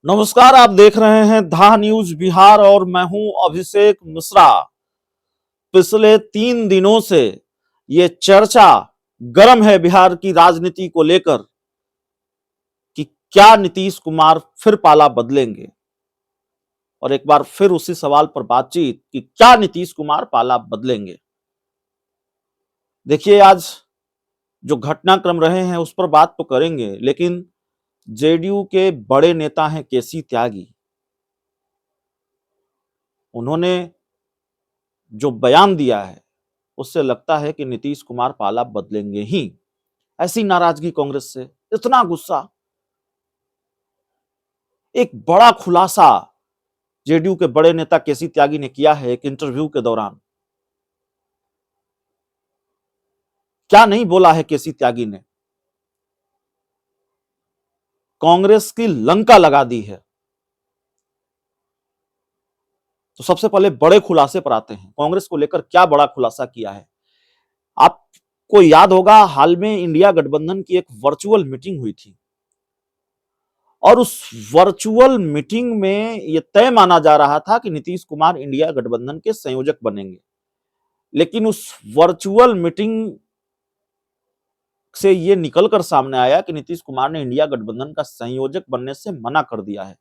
नमस्कार, आप देख रहे हैं धा न्यूज बिहार और मैं हूं अभिषेक मिश्रा। पिछले 3 दिनों से ये चर्चा गर्म है बिहार की राजनीति को लेकर कि क्या नीतीश कुमार फिर पाला बदलेंगे। और एक बार फिर उसी सवाल पर बातचीत कि क्या नीतीश कुमार पाला बदलेंगे। देखिए, आज जो घटनाक्रम रहे हैं उस पर बात तो करेंगे, लेकिन जेडीयू के बड़े नेता हैं केसी त्यागी। उन्होंने जो बयान दिया है उससे लगता है कि नीतीश कुमार पाला बदलेंगे ही। ऐसी नाराजगी कांग्रेस से, इतना गुस्सा। एक बड़ा खुलासा जेडीयू के बड़े नेता केसी त्यागी ने किया है एक इंटरव्यू के दौरान। क्या नहीं बोला है केसी त्यागी ने। कांग्रेस की लंका लगा दी है। तो सबसे पहले बड़े खुलासे पर आते हैं। कांग्रेस को लेकर क्या बड़ा खुलासा किया है। आपको याद होगा, हाल में इंडिया गठबंधन की एक वर्चुअल मीटिंग हुई थी और उस वर्चुअल मीटिंग में यह तय माना जा रहा था कि नीतीश कुमार इंडिया गठबंधन के संयोजक बनेंगे। लेकिन उस वर्चुअल मीटिंग से यह निकलकर सामने आया कि नीतीश कुमार ने इंडिया गठबंधन का संयोजक बनने से मना कर दिया है।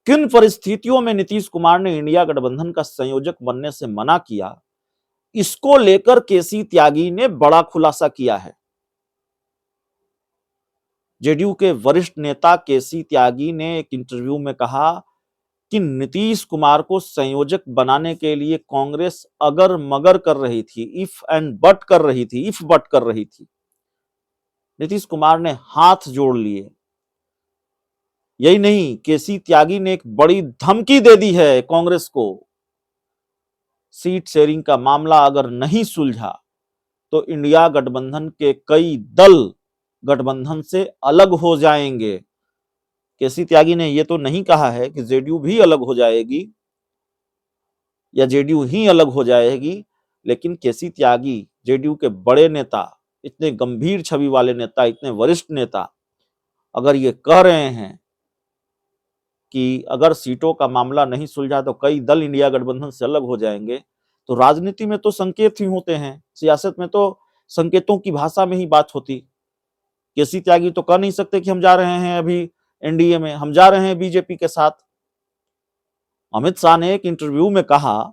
किन परिस्थितियों में नीतीश कुमार ने इंडिया गठबंधन का संयोजक बनने से मना किया, इसको लेकर केसी त्यागी ने बड़ा खुलासा किया है। जेडीयू के वरिष्ठ नेता केसी त्यागी ने एक इंटरव्यू में कहा कि नीतीश कुमार को संयोजक बनाने के लिए कांग्रेस अगर मगर कर रही थी, इफ एंड बट कर रही थी, इफ बट कर रही थी। नीतीश कुमार ने हाथ जोड़ लिए। यही नहीं, केसी त्यागी ने एक बड़ी धमकी दे दी है कांग्रेस को। सीट शेयरिंग का मामला अगर नहीं सुलझा तो इंडिया गठबंधन के कई दल गठबंधन से अलग हो जाएंगे। केसी त्यागी ने यह तो नहीं कहा है कि जेडीयू भी अलग हो जाएगी या जेडीयू ही अलग हो जाएगी, लेकिन केसी त्यागी जेडीयू के बड़े नेता, इतने गंभीर छवि वाले नेता, इतने वरिष्ठ नेता अगर ये कह रहे हैं कि अगर सीटों का मामला नहीं सुलझा तो कई दल इंडिया गठबंधन से अलग हो जाएंगे, तो राजनीति में तो संकेत ही होते हैं, सियासत में तो संकेतों की भाषा में ही बात होती। केसी त्यागी तो कह नहीं सकते कि हम जा रहे हैं अभी एनडीए में, हम जा रहे हैं बीजेपी के साथ। अमित शाह ने एक इंटरव्यू में कहा,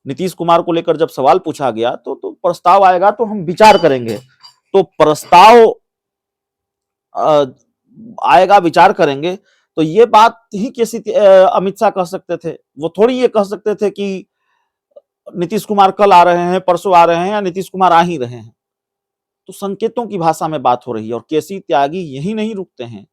नीतीश कुमार को लेकर जब सवाल पूछा गया तो प्रस्ताव आएगा तो हम विचार करेंगे। तो प्रस्ताव आएगा, विचार करेंगे, तो ये बात ही कैसी अमित शाह कह सकते थे। वो थोड़ी ये कह सकते थे कि नीतीश कुमार कल आ रहे हैं, परसों आ रहे हैं, या नीतीश कुमार आ ही रहे हैं। तो संकेतों की भाषा में बात हो रही है। और केसी त्यागी यही नहीं रुकते हैं।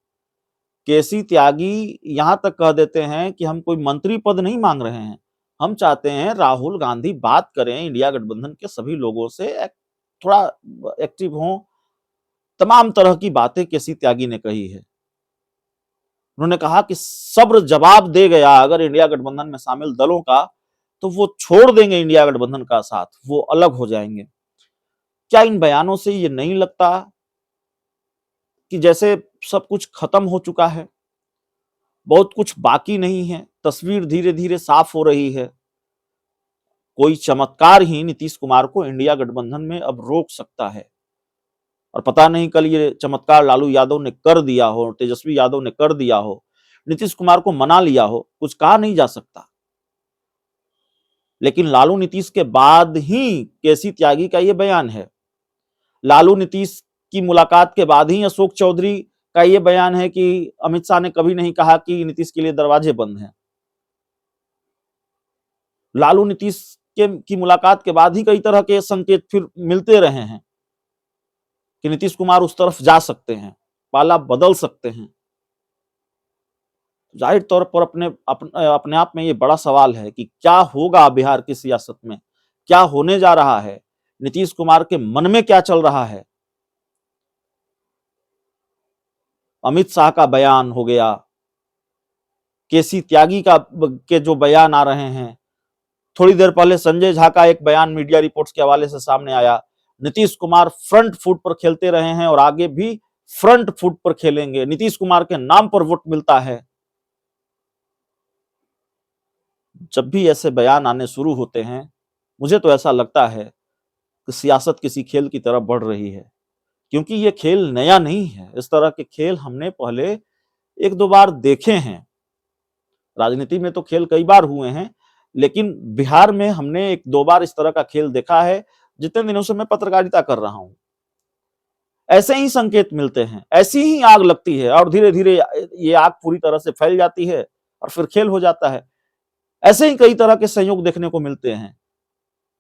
केसी त्यागी यहां तक कह देते हैं कि हम कोई मंत्री पद नहीं मांग रहे हैं, हम चाहते हैं राहुल गांधी बात करें इंडिया गठबंधन के सभी लोगों से, थोड़ा एक्टिव हों। तमाम तरह की बातें केसी त्यागी ने कही है। उन्होंने कहा कि सब्र जवाब दे गया अगर इंडिया गठबंधन में शामिल दलों का, तो वो छोड़ देंगे इंडिया गठबंधन का साथ, वो अलग हो जाएंगे। क्या इन बयानों से ये नहीं लगता कि जैसे सब कुछ खत्म हो चुका है, बहुत कुछ बाकी नहीं है, तस्वीर धीरे धीरे साफ हो रही है? कोई चमत्कार ही नीतीश कुमार को इंडिया गठबंधन में अब रोक सकता है। और पता नहीं कल ये चमत्कार लालू यादव ने कर दिया हो, तेजस्वी यादव ने कर दिया हो, नीतीश कुमार को मना लिया हो, कुछ कहा नहीं जा सकता। लेकिन लालू नीतीश के बाद ही केसी त्यागी का यह बयान है। लालू नीतीश की मुलाकात के बाद ही अशोक चौधरी का यह बयान है कि अमित शाह ने कभी नहीं कहा कि नीतीश के लिए दरवाजे बंद हैं। लालू नीतीश की मुलाकात के बाद ही कई तरह के संकेत फिर मिलते रहे हैं कि नीतीश कुमार उस तरफ जा सकते हैं, पाला बदल सकते हैं। जाहिर तौर पर अपने आप में ये बड़ा सवाल है कि क्या होगा बिहार की सियासत में, क्या होने जा रहा है, नीतीश कुमार के मन में क्या चल रहा है। अमित शाह का बयान हो गया, केसी त्यागी के जो बयान आ रहे हैं, थोड़ी देर पहले संजय झा का एक बयान मीडिया रिपोर्ट्स के हवाले से सामने आया। नीतीश कुमार फ्रंट फुट पर खेलते रहे हैं और आगे भी फ्रंट फुट पर खेलेंगे, नीतीश कुमार के नाम पर वोट मिलता है। जब भी ऐसे बयान आने शुरू होते हैं, मुझे तो ऐसा लगता है कि सियासत किसी खेल की तरफ बढ़ रही है, क्योंकि ये खेल नया नहीं है। इस तरह के खेल हमने पहले एक दो बार देखे हैं। राजनीति में तो खेल कई बार हुए हैं, लेकिन बिहार में हमने एक दो बार इस तरह का खेल देखा है, जितने दिनों से मैं पत्रकारिता कर रहा हूं। ऐसे ही संकेत मिलते हैं, ऐसी ही आग लगती है और धीरे धीरे ये आग पूरी तरह से फैल जाती है और फिर खेल हो जाता है। ऐसे ही कई तरह के संयोग देखने को मिलते हैं।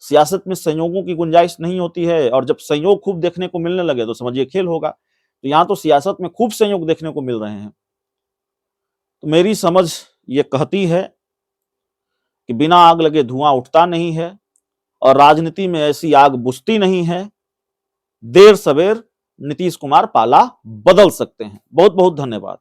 सियासत में संयोगों की गुंजाइश नहीं होती है, और जब संयोग खूब देखने को मिलने लगे तो समझिए खेल होगा। तो यहां तो सियासत में खूब संयोग देखने को मिल रहे हैं। तो मेरी समझ ये कहती है कि बिना आग लगे धुआं उठता नहीं है, और राजनीति में ऐसी आग बुझती नहीं है। देर सवेर नीतीश कुमार पाला बदल सकते हैं। बहुत बहुत धन्यवाद।